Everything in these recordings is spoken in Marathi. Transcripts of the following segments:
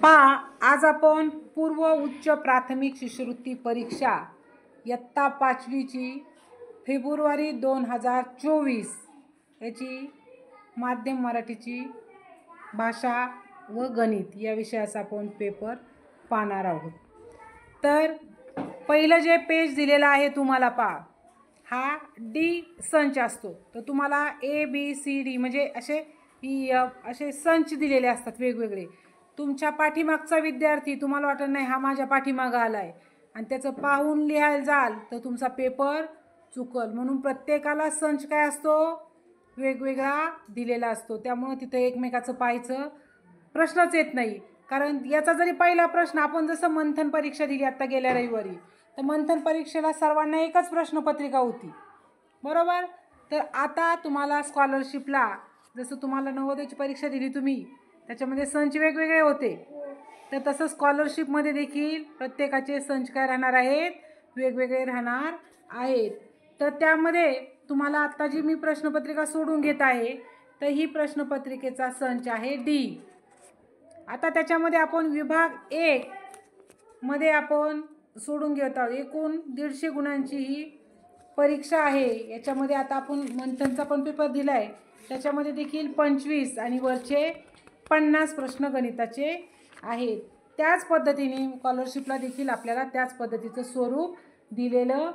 आज आपण पूर्व उच्च प्राथमिक शिष्यवृत्ती परीक्षा इयत्ता 5वीची फेब्रुवारी 2024 याची माध्यम मराठीची भाषा व गणित या विषयाचा आपण पेपर पाहणार आहोत। तर पहिलं जे पेज दिलेलं आहे तुम्हाला हा डी संच असतो। तर तुम्हाला ए बी सी डी म्हणजे असे संच दिलेले असतात वेगवेगळे। तुमच्या पाठीमागचा विद्यार्थी तुम्हाला वाटत नाही हा माझ्या पाठीमागे आलाय आणि त्याचं पाहून लिहायला जाल तर तुमचा पेपर चुकल, म्हणून प्रत्येकाला संच काय असतो वेगवेगळा दिलेला असतो। त्यामुळे तिथे एकमेकाचं पाहायचं प्रश्नच येत नाही। कारण याचा जरी पहिला प्रश्न आपण जसं मंथन परीक्षा दिली आता गेल्या रविवारी, तर मंथन परीक्षेला सर्वांना एकच प्रश्नपत्रिका होती, बरोबर। तर आता तुम्हाला स्कॉलरशिपला जसं तुम्हाला नवोदयची परीक्षा दिली तुम्ही त्याच्यामध्ये संच वेगवेगळे होते, तर तसं स्कॉलरशिपमध्ये देखील प्रत्येकाचे संच काय राहणार आहेत वेगवेगळे राहणार आहेत। तर त्यामध्ये तुम्हाला आता जी मी प्रश्नपत्रिका सोडून घेत आहे तर ही प्रश्नपत्रिकेचा संच आहे डी। आता त्याच्यामध्ये आपण विभाग 1 मध्ये आपण सोडून घेत आहोत। एकूण 150 गुणांची ही परीक्षा आहे। याच्यामध्ये आता आपण मंथनचा पण पेपर दिलाय, त्याच्यामध्ये देखील 25 आणि वरचे 50 प्रश्न गणिताचे आहेत। त्याच पद्धतीने स्कॉलरशिपला देखील आपल्याला त्याच पद्धतीचं स्वरूप दिलेलं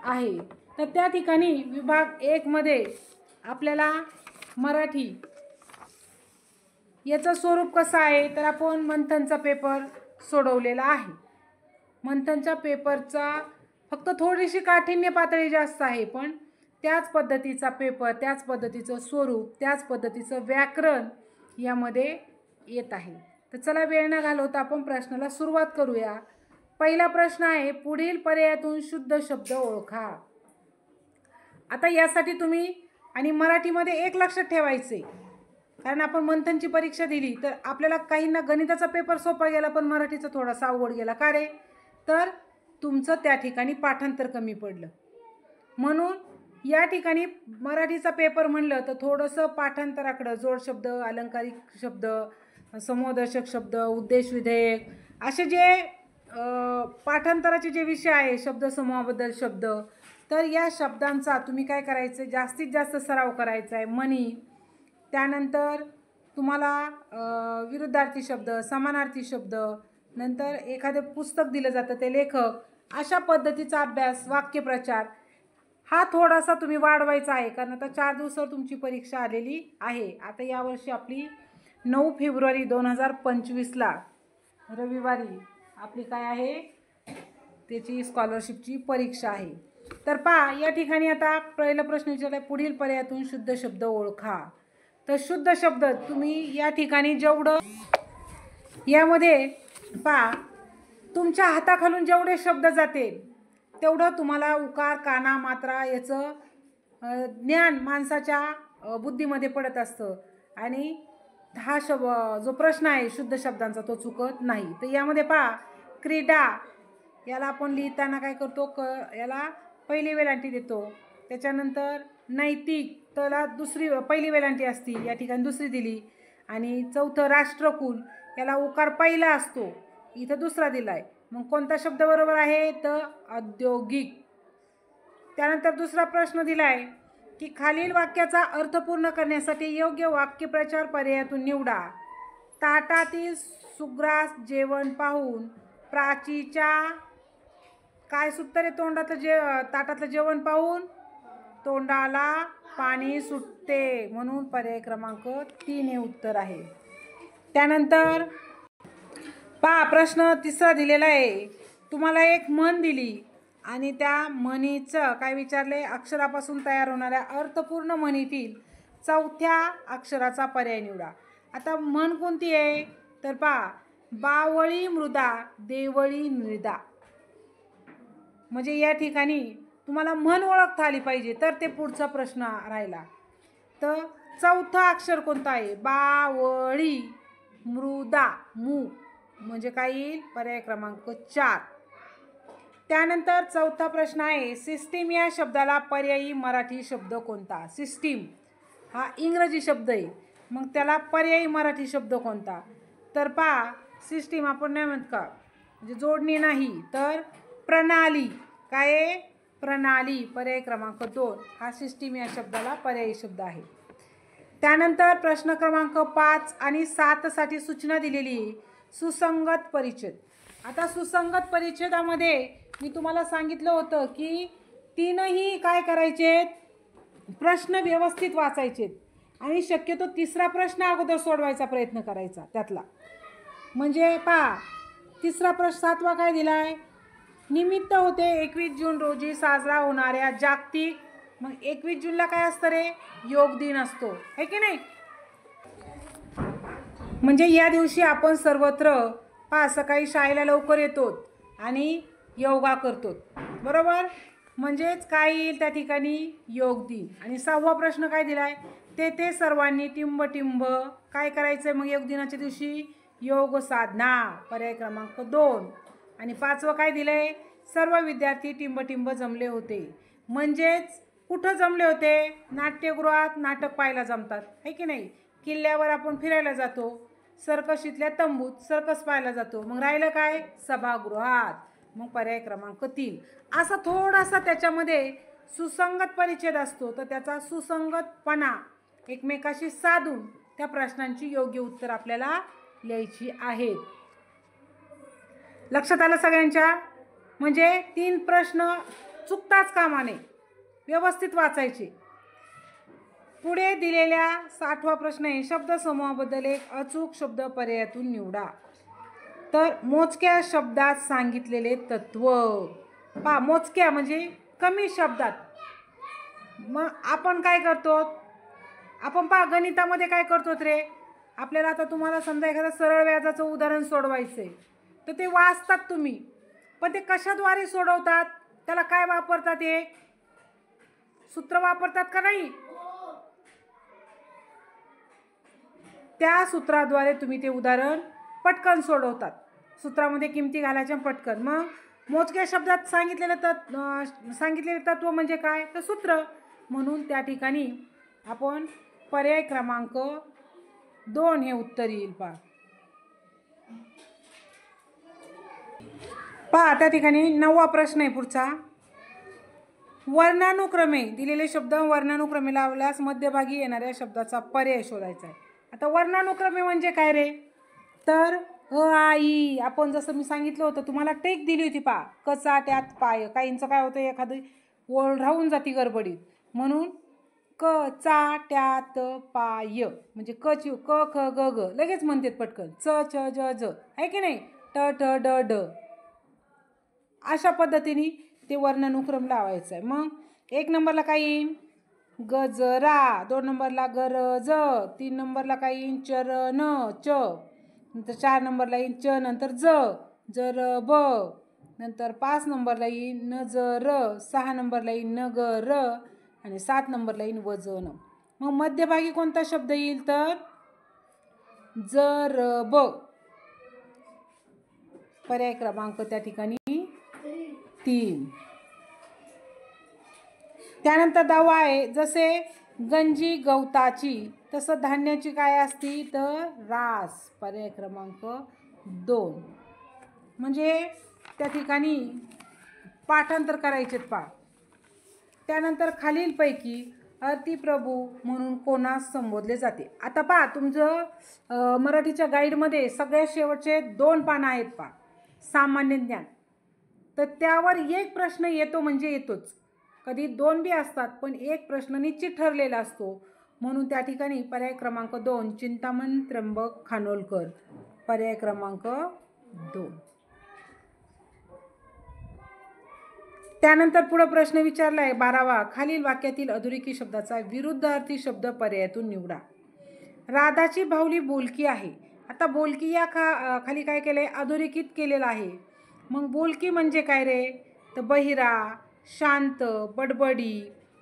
आहे। तर त्या ठिकाणी विभाग 1 मध्ये आपल्याला मराठी याचं स्वरूप कसं आहे, तर आपण मंथनचा पेपर सोडवलेला आहे। मंथनच्या पेपरचा फक्त थोडीशी काठिण्य पातळी जास्त आहे, पण त्याच पद्धतीचा पेपर, त्याच पद्धतीचं स्वरूप, त्याच पद्धतीचं व्याकरण यामध्ये येत आहे। तर चला वेळ न घालवता आपण प्रश्नाला सुरुवात करूया। पहिला प्रश्न आहे, पुढील पर्यायातून शुद्ध शब्द ओळखा। आता यासाठी तुम्ही आणि मराठीमध्ये एक लक्षात ठेवायचे, कारण आपण मंथनची परीक्षा दिली तर आपल्याला काहींना गणिताचा पेपर सोपा गेला पण मराठीचा थोडासा अवघड गेला। का रे? तर तुमचं त्या ठिकाणी पाठांतर कमी पडलं, म्हणून या ठिकाणी मराठीचा पेपर म्हणलं तर थोडंसं पाठांतराकडं जोड शब्द, अलंकारिक शब्द, समूहदर्शक शब्द, उद्देश विधेयक असे जे पाठांतराचे जे विषय आहे, शब्दसमूहाबद्दल शब्द, तर या शब्दांचा तुम्ही काय करायचं जास्तीत जास्त सराव करायचा आहे। मनी, त्यानंतर तुम्हाला विरुद्धार्थी शब्द, समानार्थी शब्द, नंतर एखादं पुस्तक दिलं जातं ते लेखक, अशा पद्धतीचा अभ्यास, वाक्यप्रचार हा थोडासा तुम्ही वाढवायचा आहे। कारण आता 4 दिवसावर तुमची परीक्षा आलेली आहे। आता यावर्षी आपली 9 फेब्रुवारी 2025ला रविवारी आपली काय आहे त्याची स्कॉलरशिपची परीक्षा आहे। तर या ठिकाणी आता पहिला प्रश्न विचारलाय, पुढील पर्यायातून शुद्ध शब्द ओळखा। तर शुद्ध शब्द तुम्ही या ठिकाणी जेवढं यामध्ये तुमच्या हाताखालून जेवढे शब्द जातील तेवढं तुम्हाला उकार, काना, मात्रा याचं ज्ञान माणसाच्या बुद्धीमध्ये पडत असतं आणि हा जो प्रश्न आहे शुद्ध शब्दांचा तो चुकत नाही। तर यामध्ये क्रीडा याला आपण लिहिताना काय करतो, याला पहिली वेलांटी देतो, त्याच्यानंतर नैतिक त्याला पहिली वेलांटी असती, या ठिकाणी दुसरी दिली, आणि चौथं राष्ट्रकुल याला उकार पहिला असतो, इथं दुसरा दिलाय। मग कोणता शब्द बरोबर आहे तर औद्योगिक। त्यानंतर दुसरा प्रश्न दिलाय की खालील वाक्याचा अर्थ पूर्ण करण्यासाठी योग्य वाक्यप्रचार पर्यायातून निवडा। ताटातील सुग्रास जेवण पाहून प्राचीच्या काय सुटतं रे ताटातलं जेवण पाहून तोंडाला पाणी सुटते, म्हणून पर्याय क्रमांक 3 हे उत्तर आहे। त्यानंतर प्रश्न तिसरा दिलेला आहे, तुम्हाला एक म्हण दिली आणि त्या म्हणीचं काय विचारले, अक्षरापासून तयार होणाऱ्या अर्थपूर्ण म्हणीतील चौथ्या अक्षराचा पर्याय निवडा। आता म्हण कोणती आहे तर बावळी मृदा देवळी मृदा, म्हणजे या ठिकाणी तुम्हाला म्हण ओळखता आली पाहिजे तर ते पुढचा प्रश्न राहिला। तर चौथा अक्षर कोणता आहे, बावळी मृदा, म्हणजे काय येईल पर्याय क्रमांक 4। त्यानंतर चौथा प्रश्न आहे, सिस्टीम या शब्दाला पर्यायी मराठी शब्द कोणता। सिस्टीम हा इंग्रजी शब्द आहे, मग त्याला पर्यायी मराठी शब्द कोणता। तर पहा सिस्टीम आपण नाही म्हणत का, म्हणजे जोडणी नाही तर प्रणाली. काय आहे? प्रणाली. पर्याय क्रमांक 2 हा सिस्टीम या शब्दाला पर्यायी शब्द आहे. त्यानंतर प्रश्न क्रमांक 5 आणि 7 साठी सूचना दिलेली आहे. सुसंगत परिच्छेद. आता सुसंगत परिच्छेदामध्ये मी तुम्हाला सांगितलं होतं की तीनही काय करायचे, प्रश्न व्यवस्थित वाचायचे आणि शक्यतो तिसरा प्रश्न अगोदर सोडवायचा प्रयत्न करायचा त्यातला. म्हणजे पहा तिसरा प्रश्न 7वा काय दिलाय, निमित्त होते 21 जून रोजी साजरा होणाऱ्या जागतिक. मग 21 जूनला काय असतं रे, योग दिन असतो, है की नाही. म्हणजे या दिवशी आपण सर्वत्र पहा सकाळी शाळेला लवकर येतो आणि योगा करतो, बरोबर. म्हणजेच काय येईल त्या ठिकाणी, योग दिन. आणि 6वा प्रश्न काय दिलाय, ते सर्वांनी टिंब काय करायचंय मग योग दिनाच्या दिवशी, योग साधना. पर्याय क्रमांक 2. आणि 5वं काय दिलंय, सर्व विद्यार्थी टिंब जमले होते. म्हणजेच कुठं जमले होते, नाट्यगृहात नाटक पाहायला जमतात, है की नाही. किल्ल्यावर आपण फिरायला जातो, सर्कशीतल्या तंबूत सर्कस पाहायला जातो. मग राहिलं काय, सभागृहात. मग पर्याय क्रमांक 3. असा थोडासा त्याच्यामध्ये सुसंगत परिच्छेद असतो, तर त्याचा सुसंगतपणा एकमेकाशी साधून त्या प्रश्नांची योग्य उत्तर आपल्याला लिहायची आहेत. लक्षात आलं सगळ्यांच्या. म्हणजे 3 प्रश्न चुकताच कामा नये, व्यवस्थित वाचायचे. पुढे दिलेल्या 60वा प्रश्न आहे, शब्दसमूहाबद्दल एक अचूक शब्द पर्यायातून निवडा. तर मोजक्या शब्दात सांगितलेले तत्व. पहा मोजक्या म्हणजे कमी शब्दात. मग आपण काय करतो, आपण पहा गणितामध्ये काय करतो रे, आपल्याला आता तुम्हाला समजा एखादं सरळ व्याजाचं उदाहरण सोडवायचंय तर ते वाचतात तुम्ही, पण ते कशाद्वारे सोडवतात, त्याला काय वापरतात, एक सूत्र वापरतात का नाही. त्या सूत्राद्वारे तुम्ही ते उदाहरण पटकन सोडवतात. सूत्रामध्ये किमती घालायच्या पटकन. मग मोजक्या शब्दात सांगितलेले तत्व म्हणजे काय, तर सूत्र. म्हणून त्या ठिकाणी आपण पर्याय क्रमांक 2 हे उत्तर येईल. पहा त्या ठिकाणी 9वा प्रश्न आहे पुढचा, वर्णानुक्रमे दिलेले शब्द वर्णानुक्रमे लावल्यास मध्यभागी येणाऱ्या शब्दाचा पर्याय शोधायचा आहे. आता वर्णानुक्रमे म्हणजे काय रे, तर अ आ इ. आपण जसं मी सांगितलं होतं तुम्हाला टेक दिली होती पहा, कचा त्यात पाय. काहींचं काय होतं, एखादी ओळ राहून जाती गडबडीत, म्हणून क चा ट्यात पाय. म्हणजे क ख ग ग लगेच म्हणतात पटकन, च छ ज ज, आहे की नाही, ट ठ ड ड. अशा पद्धतीने ते वर्णानुक्रम लावायचं आहे. मग 1 नंबरला काय येईल, गजरा. 2 नंबरला गरज. 3 नंबरला काय येईल, चरण च. नंतर 4 नंबरला येईल च नंतर ज, जरब. नंतर 5 नंबरला येईल नजर. 6 नंबरला येईल नगर. आणि 7 नंबरला येईल वजन. मग मध्यभागी कोणता शब्द येईल, तर जरब. पर्याय क्रमांक त्या ठिकाणी 3. त्यानंतर 10वा आहे, जसे गंजी गवताची तसं धान्याची काय असती, तर रास. पर्याय क्रमांक 2. म्हणजे त्या ठिकाणी पाठांतर करायचे पहा. त्यानंतर खालीलपैकी अतिप्रभू म्हणून कोणास संबोधले जाते. आता पहा तुमचं मराठीच्या गाईडमध्ये सगळ्यात शेवटचे 2 पानं आहेत पहा, सामान्य ज्ञान. तर त्यावर एक प्रश्न येतो म्हणजे येतोच. कधी 2 बी असतात पण एक प्रश्न निश्चित ठरलेला असतो. म्हणून त्या ठिकाणी पर्याय क्रमांक 2 चिंतामण त्र्यंबक खानोलकर. पर्याय क्रमांक 2. त्यानंतर पुढे प्रश्न विचारला आहे 12वा, खालील वाक्यातील अधोरेखित शब्दाचा विरुद्धार्थी शब्द पर्यायातून निवडा. राधाची बाहुली बोलकी आहे. आता बोलकी या खाली काय केलंय, अधोरेखित केलेलं आहे. मग बोलकी म्हणजे काय रे, तर बहिरा, शांत, बडबडी,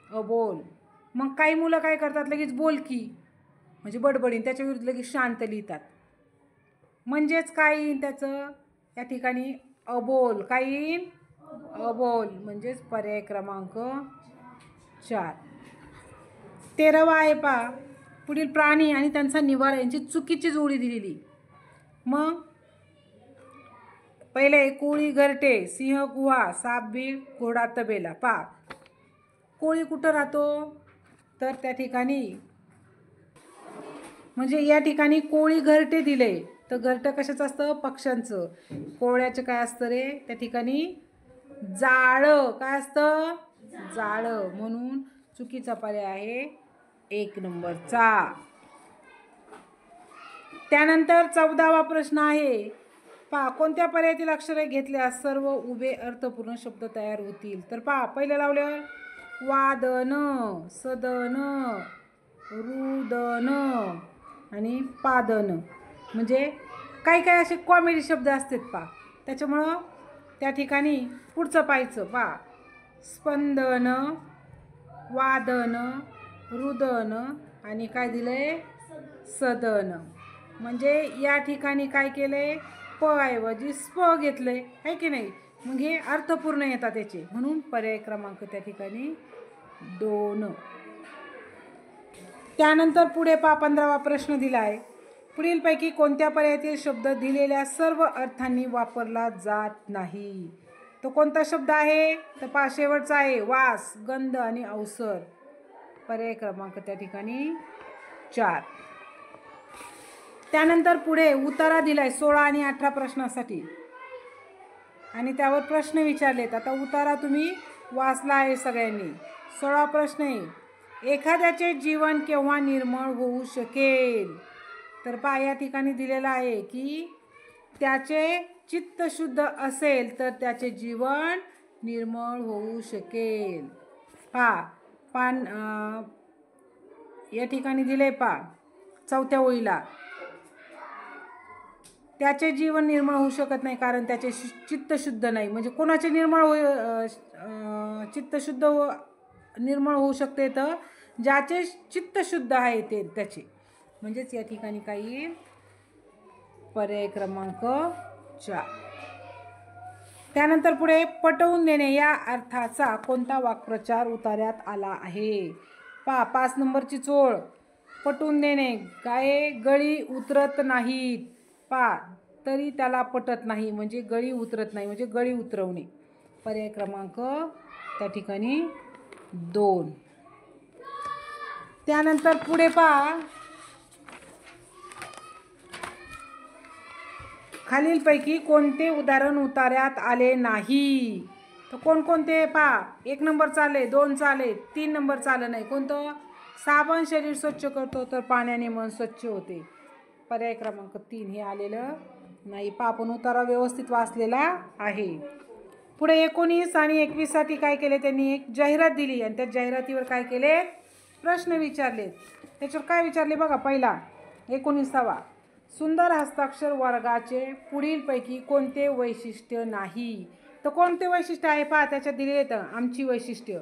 अबोल. मग काही मुलं काय करतात, लगेच बोलकी म्हणजे बडबडी, त्याच्या विरुद्ध लगेच शांत लिहितात. म्हणजेच काय येईल त्याचं या ठिकाणी, अबोल. काय येईल, अबोल. म्हणजेच पर्याय क्रमांक 4. 13वा आहे पहा, पुढील प्राणी आणि त्यांचा निवारा यांची चुकीची जोडी दिलेली. मग पहिले कोळी घरटे, सिंह गुहा, साप बीळ, घोडा तबेला. पा कोळी कुठं राहतो तर त्या ठिकाणी, म्हणजे या ठिकाणी कोळी घरटे दिले. तर घरटं कशाचं असतं? पक्ष्यांचं. कोळ्याचं काय असतं रे त्या ठिकाणी? जाळं. काय असतं? जाळं. म्हणून चुकीचा पर्याय आहे 1 नंबरचा. त्यानंतर 14वा प्रश्न आहे. पहा कोणत्या पर्यायातील अक्षरे घेतल्यास सर्व उभे अर्थपूर्ण शब्द तयार होतील. तर पहा पहिलं लावलं वादन, सदन, रुदन आणि पादन. म्हणजे काही काही असे कॉमेडी शब्द असतात पहा. त्याच्यामुळं त्या ठिकाणी पुढचं पाहायचं. पहा स्पंदन, वादन, रुदन आणि काय दिलंय? सदन. म्हणजे या ठिकाणी काय केलंय? प ऐवजी स्प घेतलंय, आहे की नाही? मग हे अर्थपूर्ण येतात त्याचे, म्हणून पर्याय क्रमांक त्या ठिकाणी 2. त्यानंतर पुढे पहा 15वा प्रश्न दिला आहे. पुढीलपैकी कोणत्या पर्यायातील शब्द दिलेल्या सर्व अर्थांनी वापरला जात नाही. तो कोणता शब्द आहे? तर पहा शेवटचा आहे वास, गंध आणि अवसर. पर्याय क्रमांक त्या ठिकाणी 4. त्यानंतर पुढे उतारा दिलाय 16 आणि 18 प्रश्नासाठी आणि त्यावर प्रश्न विचारलेत. आता उतारा तुम्ही वाचला आहे सगळ्यांनी. 16 प्रश्न आहे. एखाद्याचे जीवन केव्हा निर्मळ होऊ शकेल. तर पहा या ठिकाणी दिलेला आहे की त्याचे चित्त शुद्ध असेल तर त्याचे जीवन निर्मळ होऊ शकेल. पहा या ठिकाणी दिले पहा 4थ्या ओळीला. त्याचे जीवन निर्मळ होऊ शकत नाही कारण त्याचे चित्त शुद्ध नाही. म्हणजे कोणाचे चित्त शुद्ध निर्मळ होऊ शकते तर ज्याचे चित्त शुद्ध आहे ते त्याचे. म्हणजेच या ठिकाणी काही पर्याय क्रमांक 4. त्यानंतर पुढे पटवून देणे या अर्थाचा कोणता वाक्प्रचार उतार्यात आला आहे. पहा 5 नंबरची चोळ. पटवून देणे. काय? गळी उतरत नाहीत. पहा तरी त्याला पटत नाही, म्हणजे गळी उतरत नाही, म्हणजे गळी उतरवणे. पर्याय क्रमांक त्या ठिकाणी 2. त्यानंतर पुढे पहा खालीलपैकी कोणते उदाहरण उतार्यात आले नाही. तर कोणकोणते पहा 1 नंबर चाले, 2 चाले, 3 नंबर चालं नाही. कोणतं? साबण शरीर स्वच्छ करतो तर पाण्याने मन स्वच्छ होते. पर्याय क्रमांक 3 हे आलेलं नाही. पहा आपण उतारा व्यवस्थित वाचलेला आहे. पुढे 19 आणि 21 साठी काय केले त्यांनी? एक जाहिरात दिली आणि त्या जाहिरातीवर काय केले? प्रश्न विचारले. त्याच्यावर काय विचारले बघा. पहिला 19वा. सुंदर हस्ताक्षर वर्गाचे पुढीलपैकी कोणते वैशिष्ट्य नाही. तर कोणते वैशिष्ट्य आहे पहा त्याच्यात दिले तर आमची वैशिष्ट्य.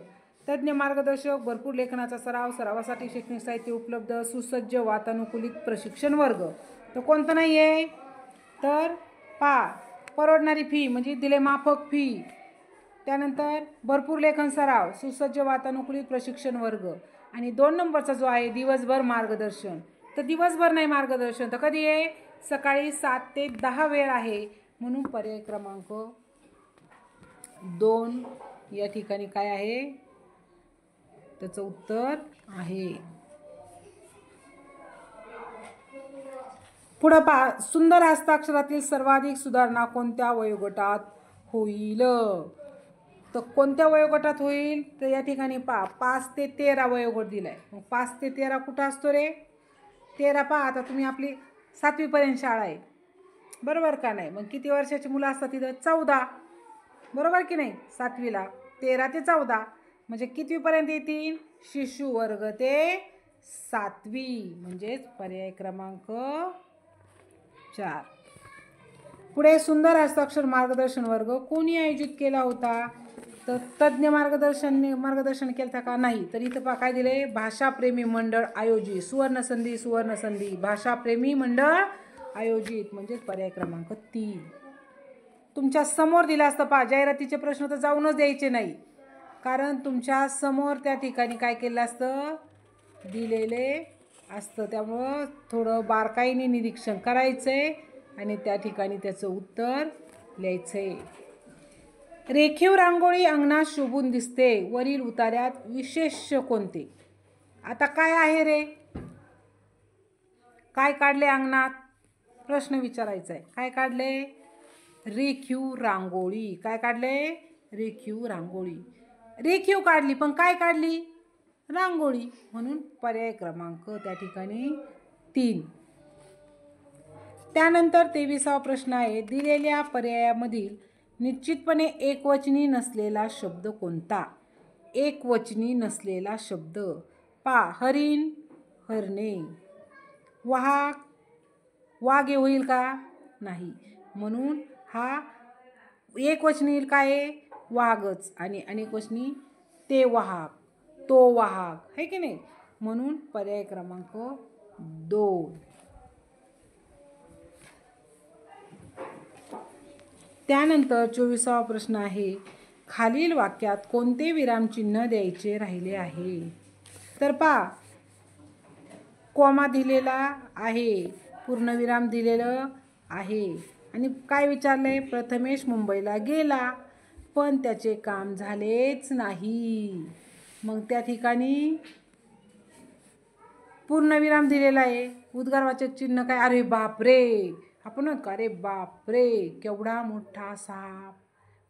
तज्ज्ञ मार्गदर्शक, भरपूर लेखनाचा सराव, सरावासाठी शैक्षणिक साहित्य उपलब्ध, सुसज्ज वातानुकूलित प्रशिक्षण वर्ग. तर कोणतं नाही आहे? तर पहा परवडणारी फी म्हणजे दिले माफक फी. त्यानंतर भरपूर लेखन सराव, सुसज्ज वातानुकूलित प्रशिक्षण वर्ग आणि 2 नंबरचा जो आहे दिवसभर मार्गदर्शन. तर दिवसभर नाही मार्गदर्शन तर कधी आहे? सकाळी 7 ते 10 वेळ आहे. म्हणून पर्याय क्रमांक 2 या ठिकाणी काय आहे? त्याचं उत्तर आहे. पुढे पहा सुंदर हस्ताक्षरातील सर्वाधिक सुधारणा कोणत्या वयोगटात होईल. तर कोणत्या वयोगटात होईल? तर या ठिकाणी पहा 5 ते 13 वयोगट दिलाय. मग 5 ते 13 कुठं असतो रे? 13 पहा आता तुम्ही आपली 7वी पर्यंत शाळा आहे बरोबर का नाही? मग किती वर्षाची मुलं असतात तिथं? 14 बरोबर की नाही? 7वीला 13 ते 14 म्हणजे कितवी पर्यंत येतील? शिशु वर्ग ते 7वी. म्हणजेच पर्याय क्रमांक 4. पुढे सुंदर हस्ताक्षर मार्गदर्शन वर्ग कोणी आयोजित केला होता? तर तज्ज्ञ मार्गदर्शन केलं का? नाही. तर इथं पहा काय दिले? भाषाप्रेमी मंडळ आयोजित. सुवर्णसंधी भाषाप्रेमी मंडळ आयोजित म्हणजे पर्याय क्रमांक 3. तुमच्या समोर दिला असतं पहा. जाहिरातीचे प्रश्न तर जाऊनच द्यायचे नाही कारण तुमच्या समोर त्या ठिकाणी काय केलं असतं? दिलेले असतं. त्यामुळं थोडं बारकाईने निरीक्षण करायचंय आणि त्या ठिकाणी त्याचं उत्तर लिहायचं आहे. रेखीव रांगोळी अंगणात शोभून दिसते, वरील उतार्यात विशेष कोणते? आता काय आहे रे? काय काढले अंगणात? प्रश्न विचारायचा आहे. काय काढले? रेखीव रांगोळी. काय काढले? रेखीव रांगोळी. रेखीव काढली, पण काय काढली? रांगोळी. म्हणून पर्याय क्रमांक त्या ठिकाणी 3. त्यानंतर 23वा प्रश्न आहे. दिलेल्या पर्यायामधील निश्चितपणे एकवचनी नसलेला शब्द कोणता? एकवचनी नसलेला शब्द. हरिण, हरणे. वाहक, वाघ हे होईल का? नाही. म्हणून हा एकवचनी काय आहे? वाघच. आणि अनेकवचनी ते वाहक, तो वाहक, है की नाही? म्हणून पर्याय क्रमांक 2. त्यानंतर 24वा प्रश्न आहे. खालील वाक्यात कोणते विरामचिन्ह द्यायचे राहिले आहे? तर कॉमा दिलेला आहे, पूर्णविराम दिलेलं आहे. आणि काय विचारलंय? प्रथमेश मुंबईला गेला, पण त्याचे काम झालेच नाही. मग त्या ठिकाणी पूर्णविराम दिलेला आहे. उद्गारवाचक चिन्ह काय? अरे बापरे. आपण अरे बापरे, केवढा मोठा साप.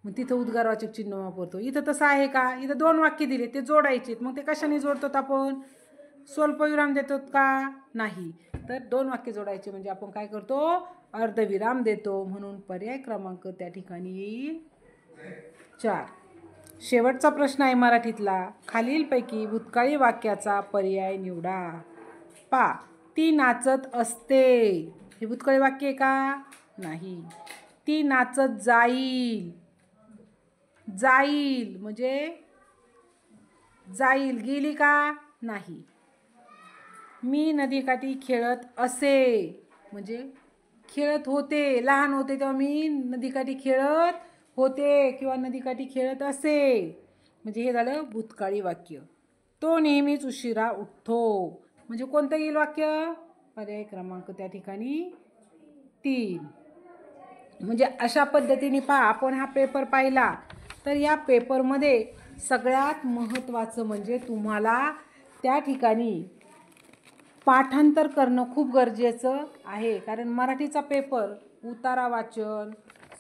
मग तिथं उद्गारवाचक चिन्ह वापरतो. इथं तसं आहे का? इथं 2 वाक्य दिले, ते जोडायचे. मग ते कशाने जोडतो आपण? स्वल्पविराम देतो का? नाही. तर 2 वाक्य जोडायचे म्हणजे आपण काय करतो? अर्धविराम देतो. म्हणून पर्याय क्रमांक त्या ठिकाणी येईल 4. शेवटचा प्रश्न आहे मराठीतला. खालीलपैकी भूतकाळी वाक्याचा पर्याय निवडा. ती नाचत असते. हे भूतकाळी वाक्य आहे का? नाही. ती नाचत जाईल. जाईल म्हणजे जाईल. गेली का? नाही. मी नदीकाठी खेळत असे म्हणजे खेळत होते. लहान होते तेव्हा मी नदीकाठी खेळत होते किंवा नदीकाठी खेळत असे म्हणजे हे झालं भूतकाळी वाक्य. तो नेहमीच उशिरा उठतो म्हणजे कोणतं येईल वाक्य? पर्याय क्रमांक त्या ठिकाणी 3. म्हणजे अशा पद्धतीने आपण हा पेपर पाहिला तर या पेपरमध्ये सगळ्यात महत्त्वाचं म्हणजे तुम्हाला त्या ठिकाणी पाठांतर करणं खूप गरजेचं आहे. कारण मराठीचा पेपर उतारा वाचन,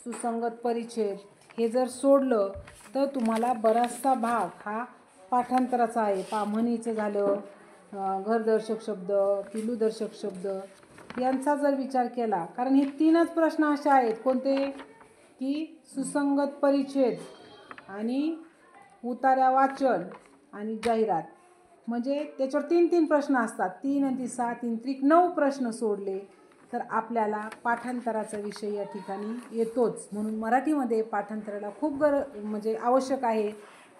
सुसंगत परिच्छेद हे जर सोडलं तर तुम्हाला बराचसा भाग हा पाठांतराचा आहे. म्हणीचं झालं, घरदर्शक शब्द, पिलूदर्शक शब्द यांचा जर विचार केला, कारण हे 3च प्रश्न असे आहेत. कोणते? की सुसंगत परिच्छेद आणि उतारा वाचन आणि जाहिरात. म्हणजे त्याच्यावर 3 प्रश्न असतात. 3 आणि 6, 3 त्रिक 9 प्रश्न सोडले तर आपल्याला पाठांतराचा विषय या ठिकाणी येतोच. म्हणून मराठीमध्ये पाठांतराला खूप म्हणजे आवश्यक आहे.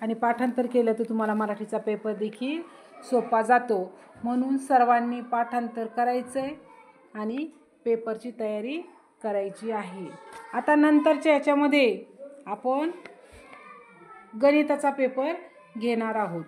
आणि पाठांतर केलं तर तुम्हाला मराठीचा पेपर देखील सोपा जातो. म्हणून सर्वांनी पाठांतर करायचं आहे आणि पेपरची तयारी करायची आहे. आता नंतरच्या याच्यामध्ये आपण गणिताचा पेपर घेणार आहोत.